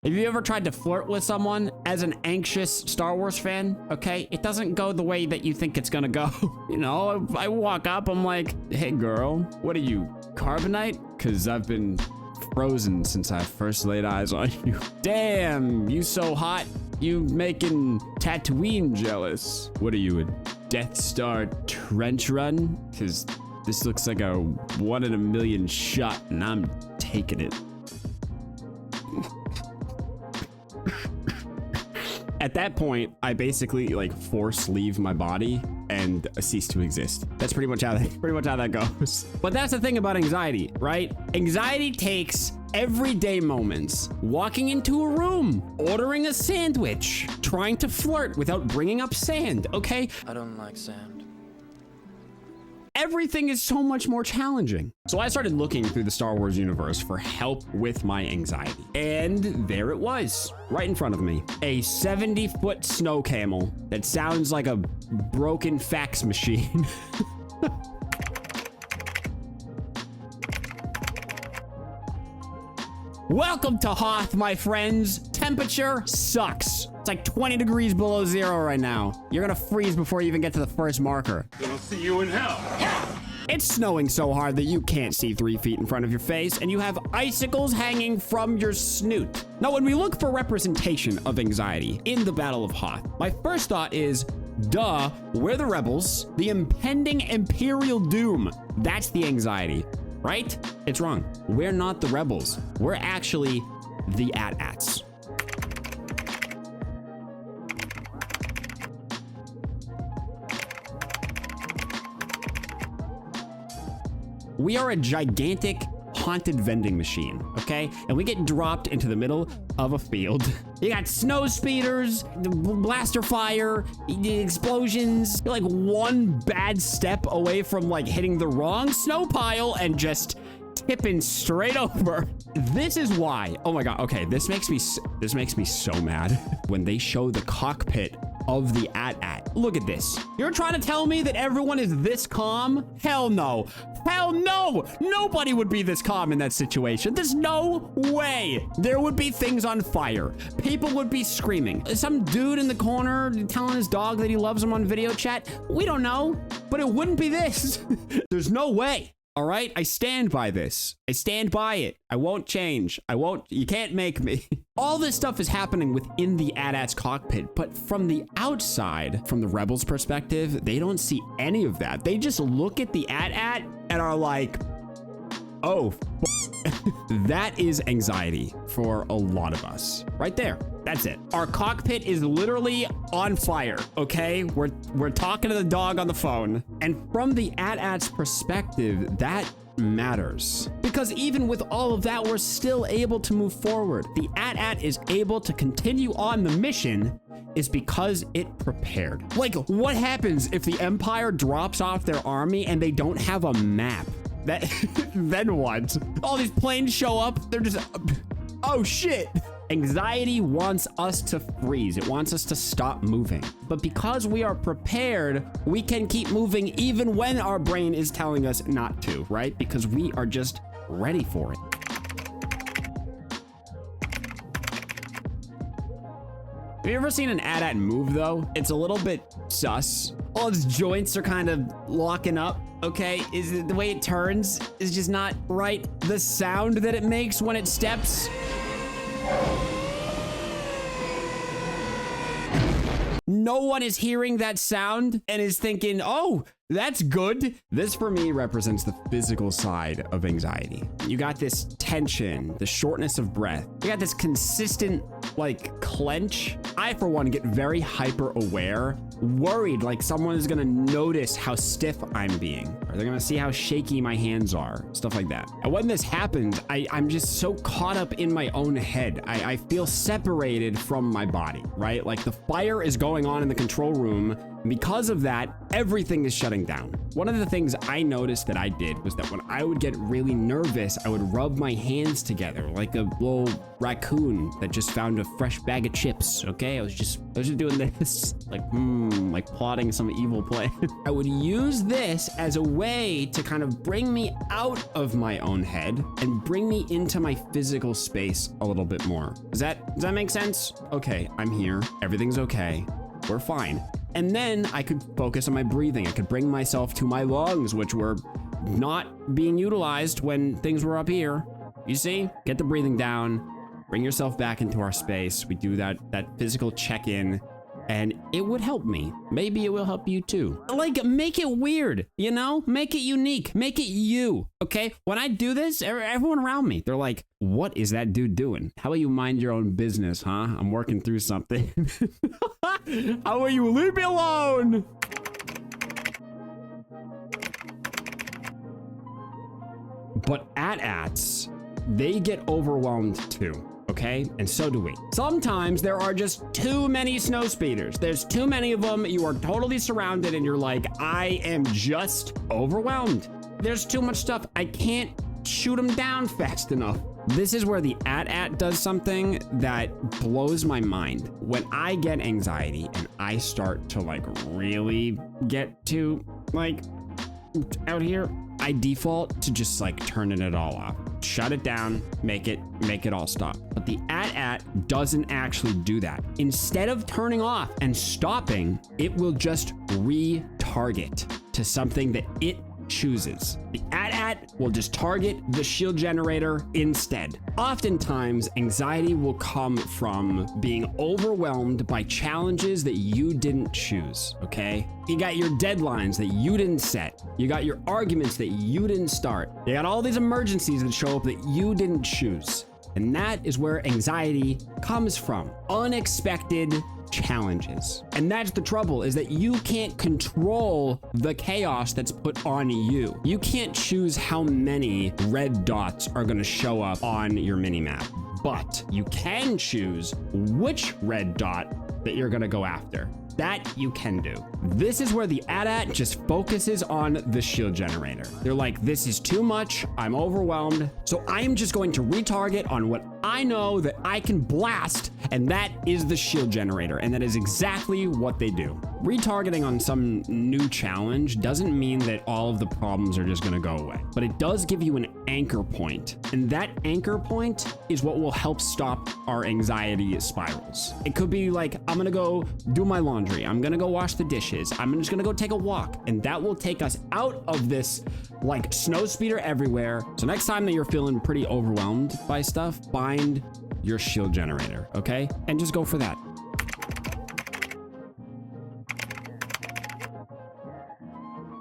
Have you ever tried to flirt with someone as an anxious Star Wars fan? Okay, it doesn't go the way that you think it's gonna go. You know, I walk up, I'm like, hey girl, what are you, carbonite? Cause I've been frozen since I first laid eyes on you. Damn, you so hot. You making Tatooine jealous. What are you, a Death Star trench run? Cause this looks like a 1 in a million shot and I'm taking it. At that point, I basically like force leave my body and cease to exist. That's pretty much how that goes. But that's the thing about anxiety, right? Anxiety takes everyday moments, walking into a room, ordering a sandwich, trying to flirt without bringing up sand, okay? I don't like sand. Everything is so much more challenging. So I started looking through the Star Wars universe for help with my anxiety. And there it was, right in front of me. A 70-foot snow camel that sounds like a broken fax machine. Welcome to Hoth, my friends. Temperature sucks. It's like 20 degrees below zero right now. You're gonna freeze before you even get to the first marker. Gonna see you in hell. It's snowing so hard that you can't see 3 feet in front of your face, and you have icicles hanging from your snoot. Now, when we look for representation of anxiety in the Battle of Hoth, my first thought is, duh, we're the rebels, the impending Imperial doom. That's the anxiety, right? It's wrong. We're not the rebels. We're actually the AT-ATs. We are a gigantic haunted vending machine, okay? And we get dropped into the middle of a field. You got snow speeders, blaster fire, explosions. You're like one bad step away from like hitting the wrong snow pile and just tipping straight over. This is why, oh my God, okay, this makes me so mad when they show the cockpit of the AT-AT. Look at this. You're trying to tell me that everyone is this calm? Hell no. Hell no. Nobody would be this calm in that situation. There's no way. There would be things on fire. People would be screaming. Some dude in the corner telling his dog that he loves him on video chat. We don't know, but it wouldn't be this. There's no way. All right, I stand by this. I stand by it. I won't change. You can't make me. All this stuff is happening within the AT-AT's cockpit, but from the outside, from the rebels' perspective, they don't see any of that. They just look at the AT-AT and are like, oh, that is anxiety for a lot of us. Right there. That's it. Our cockpit is literally on fire, okay? We're talking to the dog on the phone. And from the AT-AT's perspective, that matters. Because even with all of that, we're still able to move forward. The AT-AT is able to continue on the mission is because it prepared. Like, what happens if the Empire drops off their army and they don't have a map? Then what? All these planes show up, they're just, oh shit. Anxiety wants us to freeze. It wants us to stop moving. But because we are prepared, we can keep moving even when our brain is telling us not to, right? Because we are just ready for it. Have you ever seen an AT-AT move though? It's a little bit sus. All its joints are kind of locking up, okay? Is it the way it turns is just not right? The sound that it makes when it steps. No one is hearing that sound and is thinking, oh, that's good. This for me represents the physical side of anxiety. You got this tension, the shortness of breath. You got this consistent like clench. I, for one, get very hyper aware, worried like someone is gonna notice how stiff I'm being, or they're gonna see how shaky my hands are, stuff like that. And when this happens, I'm just so caught up in my own head. I feel separated from my body, right? Like the fire is going on in the control room, Because of that, everything is shutting down. One of the things I noticed that I did was that when I would get really nervous, I would rub my hands together like a little raccoon that just found a fresh bag of chips, okay? I was just doing this, like plotting some evil plan. I would use this as a way to kind of bring me out of my own head and bring me into my physical space a little bit more. Does that make sense? Okay, I'm here. Everything's okay. We're fine. And then I could focus on my breathing. I could bring myself to my lungs, which were not being utilized when things were up here. You see? Get the breathing down, bring yourself back into our space. We do that physical check-in, and it would help me. Maybe it will help you too. Like, make it weird, you know? Make it unique. Make it you, okay? When I do this, everyone around me, they're like, what is that dude doing? How about you mind your own business, huh? I'm working through something. How about you leave me alone? But AT-ATs, they get overwhelmed too. Okay, and so do we. Sometimes there are just too many snow speeders. There's too many of them. You are totally surrounded and you're like, I am just overwhelmed. There's too much stuff. I can't shoot them down fast enough. This is where the AT-AT does something that blows my mind. When I get anxiety and I start to like really get to like out here, I default to just like turning it all off. Shut it down, make it all stop. But the AT-AT doesn't actually do that. Instead of turning off and stopping, it will just retarget to something that it chooses. The AT-AT will just target the shield generator instead. Oftentimes, anxiety will come from being overwhelmed by challenges that you didn't choose, okay? You got your deadlines that you didn't set. You got your arguments that you didn't start. You got all these emergencies that show up that you didn't choose. And that is where anxiety comes from. Unexpected challenges. And that's the trouble, is that you can't control the chaos that's put on you. You can't choose how many red dots are going to show up on your mini-map, but you can choose which red dot that you're going to go after. That you can do. This is where the AT-AT just focuses on the shield generator. They're like, this is too much. I'm overwhelmed. So I am just going to retarget on what I know that I can blast, and that is the shield generator. And that is exactly what they do. Retargeting on some new challenge doesn't mean that all of the problems are just going to go away, but it does give you an anchor point. And that anchor point is what will help stop our anxiety spirals. It could be like, I'm going to go do my laundry. I'm going to go wash the dishes. I'm just going to go take a walk. And that will take us out of this like snow speeder everywhere. So next time that you're feeling pretty overwhelmed by stuff, find your shield generator, okay? And just go for that.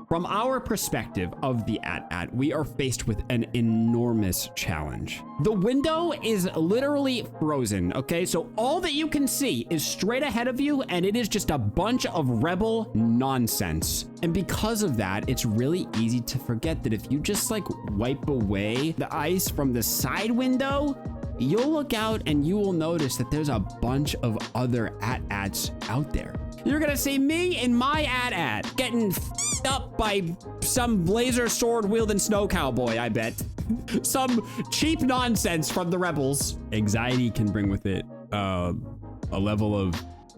From our perspective of the AT-AT, we are faced with an enormous challenge. The window is literally frozen, okay? So all that you can see is straight ahead of you, and it is just a bunch of rebel nonsense. And because of that, it's really easy to forget that if you just like wipe away the ice from the side window, you'll look out and you will notice that there's a bunch of other AT-ATs out there. You're gonna see me and my AT-AT getting up by some laser sword wielding snow cowboy, I bet. Some cheap nonsense from the rebels. Anxiety can bring with it a level of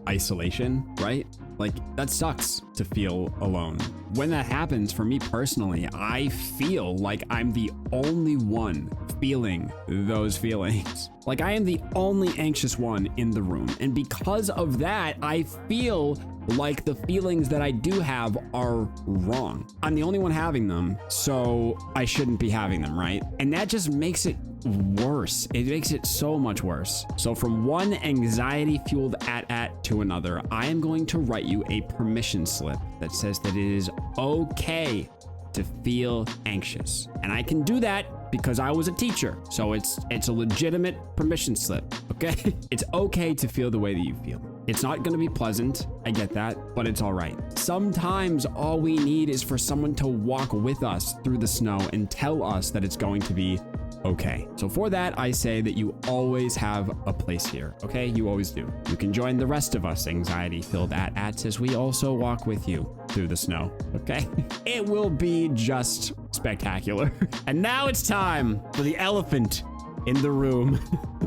isolation, right? Like, that sucks to feel alone. When that happens, for me personally, I feel like I'm the only one feeling those feelings. Like, I am the only anxious one in the room. And because of that, I feel like the feelings that I do have are wrong. I'm the only one having them, so I shouldn't be having them, right? And that just makes it worse. It makes it so much worse. So from one anxiety-fueled AT-AT to another, I am going to write you a permission slip that says that it is okay to feel anxious. And I can do that because I was a teacher. So it's a legitimate permission slip, okay? It's okay to feel the way that you feel. It's not gonna be pleasant, I get that, but it's all right. Sometimes all we need is for someone to walk with us through the snow and tell us that it's going to be okay. So for that, I say that you always have a place here, okay? You always do. You can join the rest of us anxiety-filled at-ats as we also walk with you through the snow, okay? It will be just spectacular. And now it's time for the elephant in the room.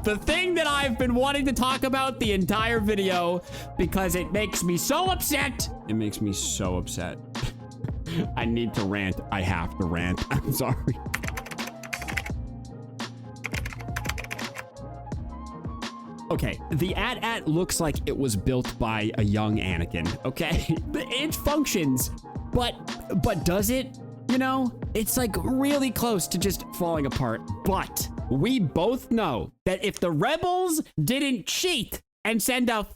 The thing that I've been wanting to talk about the entire video because it makes me so upset. It makes me so upset. I need to rant. I have to rant. I'm sorry. Okay, the AT-AT looks like it was built by a young Anakin, okay? It functions, but does it? You know, it's like really close to just falling apart. But we both know that if the rebels didn't cheat and send a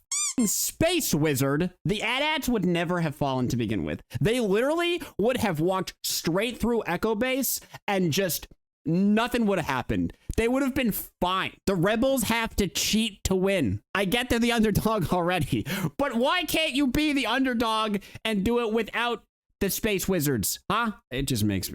space wizard, the AT-ATs would never have fallen to begin with. They literally would have walked straight through Echo Base and just nothing would have happened. They would have been fine. The rebels have to cheat to win. I get they're the underdog already, but why can't you be the underdog and do it without the space wizards, huh? It just makes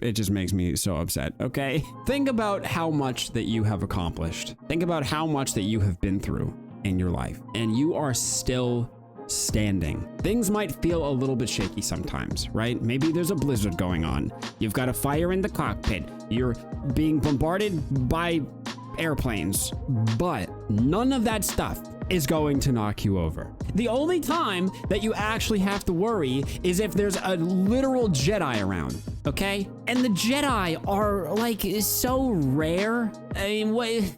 me so upset, okay? Think about how much that you have accomplished. Think about how much that you have been through in your life, and you are still standing. Things might feel a little bit shaky sometimes, right? Maybe there's a blizzard going on. You've got a fire in the cockpit. You're being bombarded by airplanes, but none of that stuff is going to knock you over. The only time that you actually have to worry is if there's a literal Jedi around, okay? And the Jedi are like so rare. I mean,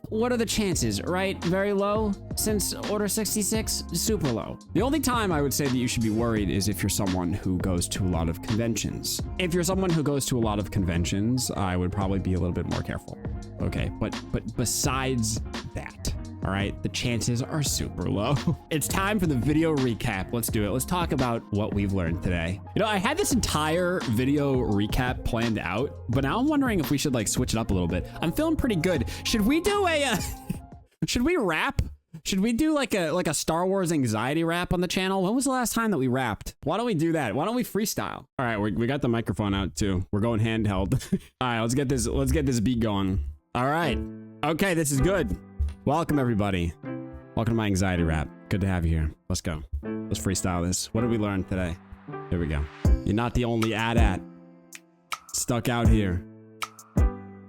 what are the chances, right? Very low since Order 66, super low. The only time I would say that you should be worried is if you're someone who goes to a lot of conventions. If you're someone who goes to a lot of conventions, I would probably be a little bit more careful. Okay, but besides that, all right, the chances are super low. It's time for the video recap. Let's do it. Let's talk about what we've learned today. You know, I had this entire video recap planned out, but now I'm wondering if we should like switch it up a little bit. I'm feeling pretty good. Should we do a, should we rap? Should we do like a Star Wars anxiety rap on the channel? When was the last time that we rapped? Why don't we do that? Why don't we freestyle? All right, we got the microphone out too. We're going handheld. All right, let's get this beat going. All right. Okay, this is good. Welcome, everybody. Welcome to my anxiety rap. Good to have you here. Let's go. Let's freestyle this. What did we learn today? Here we go. You're not the only AT-AT stuck out here,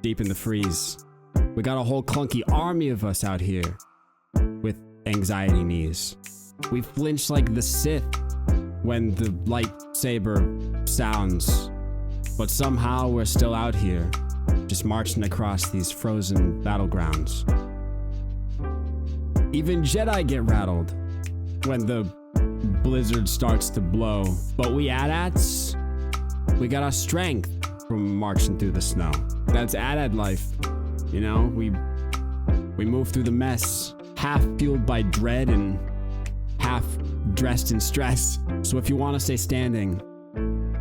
deep in the freeze. We got a whole clunky army of us out here with anxiety knees. We flinch like the Sith when the lightsaber sounds, but somehow we're still out here, just marching across these frozen battlegrounds. Even Jedi get rattled when the blizzard starts to blow. But we AT-ATs, we got our strength from marching through the snow. That's AT-AT life. You know, we move through the mess, half fueled by dread and half dressed in stress. So if you want to stay standing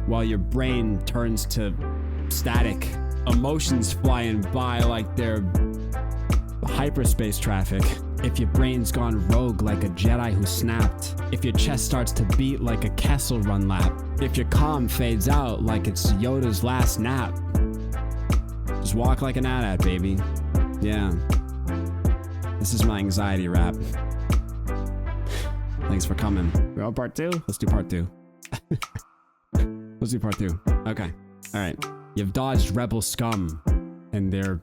while your brain turns to static, emotions flying by like they're hyperspace traffic, if your brain's gone rogue like a Jedi who snapped, if your chest starts to beat like a Kessel Run lap, if your calm fades out like it's Yoda's last nap, just walk like an AT-AT, baby. Yeah. This is my anxiety rap. Thanks for coming. We're on part 2? Let's do part 2. Let's do part 2. Okay. All right. You've dodged rebel scum and their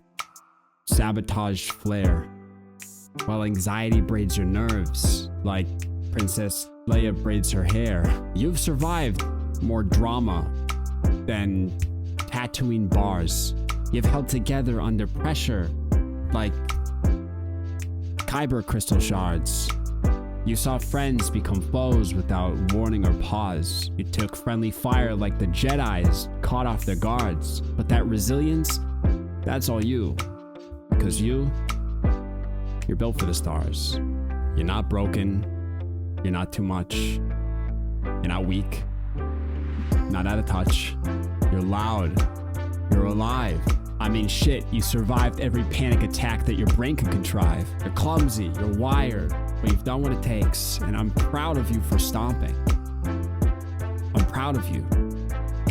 sabotage flare, while anxiety braids your nerves like Princess Leia braids her hair. You've survived more drama than Tatooine bars. You've held together under pressure like Kyber crystal shards. You saw friends become foes without warning or pause. You took friendly fire like the Jedis caught off their guards. But that resilience, that's all you. Because you're built for the stars. You're not broken. You're not too much. You're not weak. Not out of touch. You're loud. You're alive. I mean, shit, you survived every panic attack that your brain can contrive. You're clumsy. You're wired. But you've done what it takes. And I'm proud of you for stomping. I'm proud of you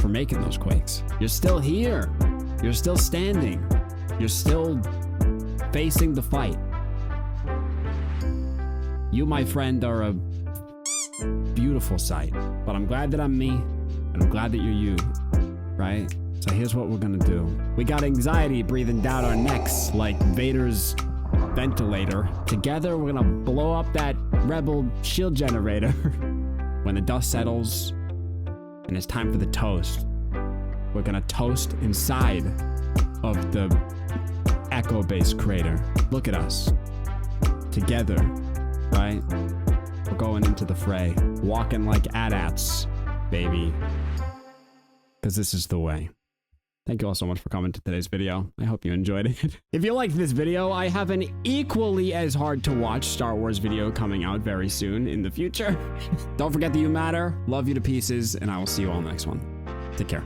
for making those quakes. You're still here. You're still standing. You're still facing the fight. You, my friend, are a beautiful sight, but I'm glad that I'm me, and I'm glad that you're you, right? So here's what we're gonna do. We got anxiety breathing down our necks like Vader's ventilator. Together, we're gonna blow up that rebel shield generator. When the dust settles and it's time for the toast, we're gonna toast inside of the Echo Base crater. Look at us. Together, right? We're going into the fray. Walking like AT-ATs, baby. Because this is the way. Thank you all so much for coming to today's video. I hope you enjoyed it. If you liked this video, I have an equally as hard to watch Star Wars video coming out very soon in the future. Don't forget that you matter. Love you to pieces, and I will see you all next one. Take care.